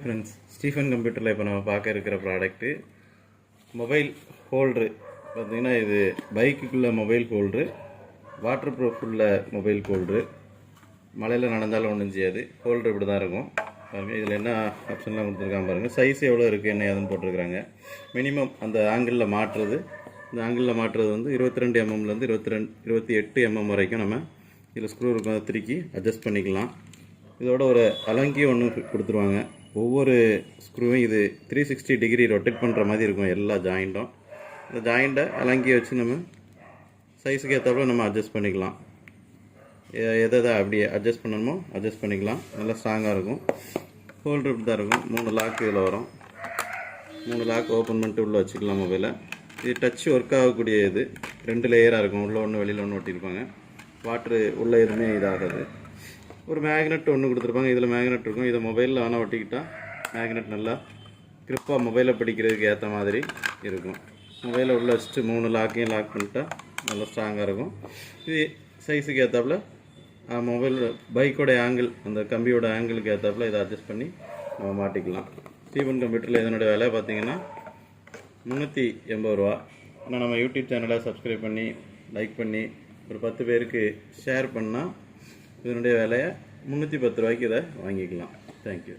Friends, Stephen கம்ப்யூட்டரில் இப்போ நம்ம பார்க்க இருக்கிற ப்ராடக்ட்டு மொபைல் ஹோல்ட்ரு. பார்த்திங்கன்னா இது பைக்குக்குள்ளே மொபைல் ஹோல்ட்ரு, வாட்டர் ப்ரூஃப் உள்ள மொபைல் ஹோல்ட்ரு. மழையில் நடந்தாலும் ஒன்றும் செய்யாது. ஹோல்ட்ரு இப்படி தான் இருக்கும் பாருங்கள். இதில் என்ன ஆப்ஷன்லாம் கொடுத்துருக்காங்க பாருங்கள். சைஸ் எவ்வளோ இருக்குது என்ன ஏதுன்னு போட்டிருக்கிறாங்க. மினிமம் அந்த ஆங்கிளில் மாட்டுறது, இந்த ஆங்கிளில் மாட்டுறது வந்து 22 mmலேருந்து 28 mm வரைக்கும் நம்ம இதில் ஸ்க்ரூ இருக்கும், அதை திருக்கி அட்ஜஸ்ட் பண்ணிக்கலாம். இதோட ஒரு அலங்கி ஒன்று கொடுத்துருவாங்க. ஒவ்வொரு ஸ்க்ரூவும் இது 360 டிகிரி ரொட்டேட் பண்ணுற மாதிரி இருக்கும் எல்லா ஜாயிண்ட்டும். இந்த ஜாயிண்ட்டை அலங்கி வச்சு நம்ம சைஸுக்கு ஏற்றப்போ நம்ம அட்ஜஸ்ட் பண்ணிக்கலாம். எதை அப்படியே அட்ஜஸ்ட் பண்ணணுமோ அட்ஜஸ்ட் பண்ணிக்கலாம். நல்லா ஸ்ட்ராங்காக இருக்கும். ஹோல்டர் இப்படி தான் இருக்கும். 3 லாக் இதில் வரும். 3 லாக் ஓப்பன் பண்ணிட்டு உள்ளே வச்சுக்கலாம் மொபைலை. இது டச் ஒர்க் ஆகக்கூடிய இது 2 லேயராக இருக்கும். உள்ளே ஒன்று வெளியில் ஒன்று ஒட்டியிருப்பாங்க. வாட்ரு உள்ளே எதுவுமே இதாகாது. ஒரு மேக்னெட் ஒன்று கொடுத்துருப்பாங்க. இதில் மேக்னெட் இருக்கும். இதை மொபைலில் ஆனால் ஒட்டிக்கிட்டால் மேக்னெட் நல்லா கிரிப்பாக மொபைலை பிடிக்கிறதுக்கு ஏற்ற மாதிரி இருக்கும். மொபைலை உள்ளே வச்சுட்டு 3 லாக்கையும் லாக் பண்ணிட்டா நல்லா ஸ்ட்ராங்காக இருக்கும். இது சைஸுக்கு ஏற்றாப்புல மொபைல் பைக்கோட ஆங்கிள், அந்த கம்பியோட ஆங்கிளுக்கு ஏற்றாப்புல இதை அட்ஜஸ்ட் பண்ணி நம்ம மாட்டிக்கலாம். ஸ்டீஃபன் கம்ப்யூட்டரில் இதனுடைய விலை பார்த்திங்கன்னா 380 ரூபா. ஆனால் நம்ம யூடியூப் சேனலை சப்ஸ்கிரைப் பண்ணி லைக் பண்ணி ஒரு 10 பேருக்கு ஷேர் பண்ணால் இதனுடைய விலையை 310 ரூபாய்க்கு இதை வாங்கிக்கலாம். தேங்க்யூ.